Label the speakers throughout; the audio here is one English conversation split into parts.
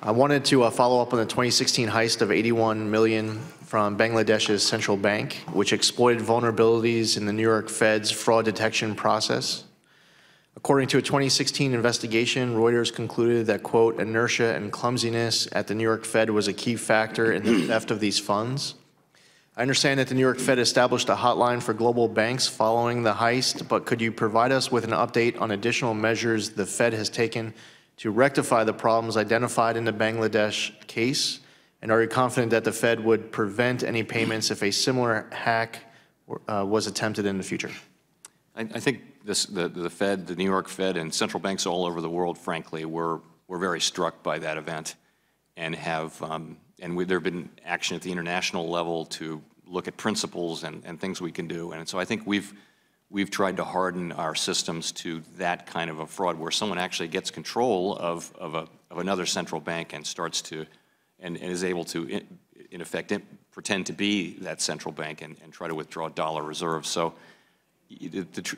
Speaker 1: I wanted to follow up on the 2016 heist of $81 million from Bangladesh's central bank, which exploited vulnerabilities in the New York Fed's fraud detection process. According to a 2016 investigation, Reuters concluded that, quote, inertia and clumsiness at the New York Fed was a key factor in the theft of these funds. I understand that the New York Fed established a hotline for global banks following the heist, but could you provide us with an update on additional measures the Fed has taken to rectify the problems identified in the Bangladesh case? And are you confident that the Fed would prevent any payments if a similar hack was attempted in the future?
Speaker 2: I think the Fed, the New York Fed, and central banks all over the world, frankly, were very struck by that event, and there have been action at the international level to look at principles and things we can do. And so I think we've tried to harden our systems to that kind of a fraud where someone actually gets control of another central bank and starts to, and is able to, in effect, pretend to be that central bank and try to withdraw dollar reserves. So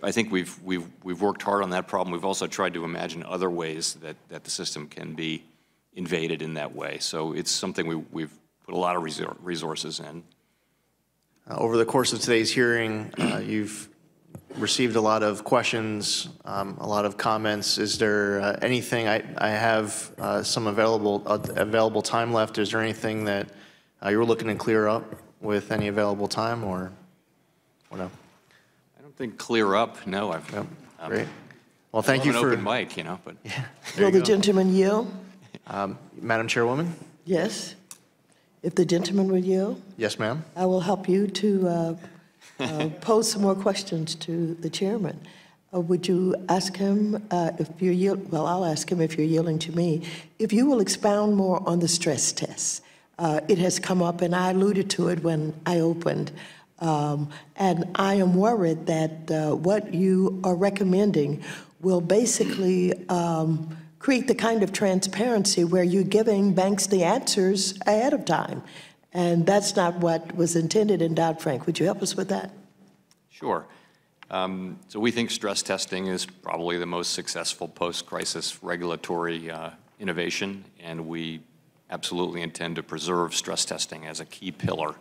Speaker 2: I think we've worked hard on that problem. We've also tried to imagine other ways that the system can be invaded in that way. So it's something we've put a lot of resources in.
Speaker 1: Over the course of today's hearing, you've received a lot of questions, a lot of comments. Is there anything, I have some available time left. Is there anything that you're looking to clear up with any available time, or no?
Speaker 2: I don't think clear up, no.
Speaker 1: Yep. Great. Well, thank you for
Speaker 2: an open mic, you know. But
Speaker 1: yeah,
Speaker 3: will the gentleman yield?
Speaker 1: Madam Chairwoman?
Speaker 3: Yes. If the gentleman would yield?
Speaker 1: Yes, ma'am.
Speaker 3: I will help you to pose some more questions to the chairman. Would you ask him if you're well, I'll ask him if you're yielding to me. If you will expound more on the stress tests. It has come up, and I alluded to it when I opened. And I am worried that what you are recommending will basically create the kind of transparency where you're giving banks the answers ahead of time. And that's not what was intended in Dodd-Frank. Would you help us with that?
Speaker 2: Sure. So we think stress testing is probably the most successful post-crisis regulatory innovation, and we absolutely intend to preserve stress testing as a key pillar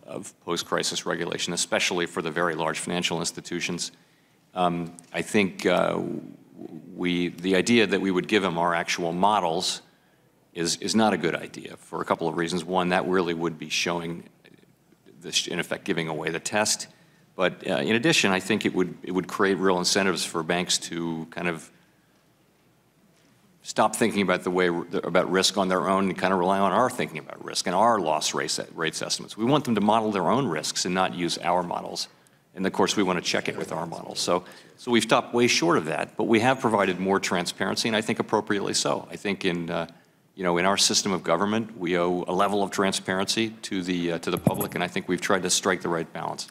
Speaker 2: of post-crisis regulation, especially for the very large financial institutions. I think the idea that we would give them our actual models is not a good idea for a couple of reasons. One, that really would be showing, in effect, giving away the test. But in addition, I think it would create real incentives for banks to kind of stop thinking about risk on their own and kind of rely on our thinking about risk and our loss rates estimates. We want them to model their own risks and not use our models. And of course, we want to check it with our models. So we've stopped way short of that, but we have provided more transparency, and I think appropriately so. I think in our system of government, we owe a level of transparency to the public, and I think we've tried to strike the right balance.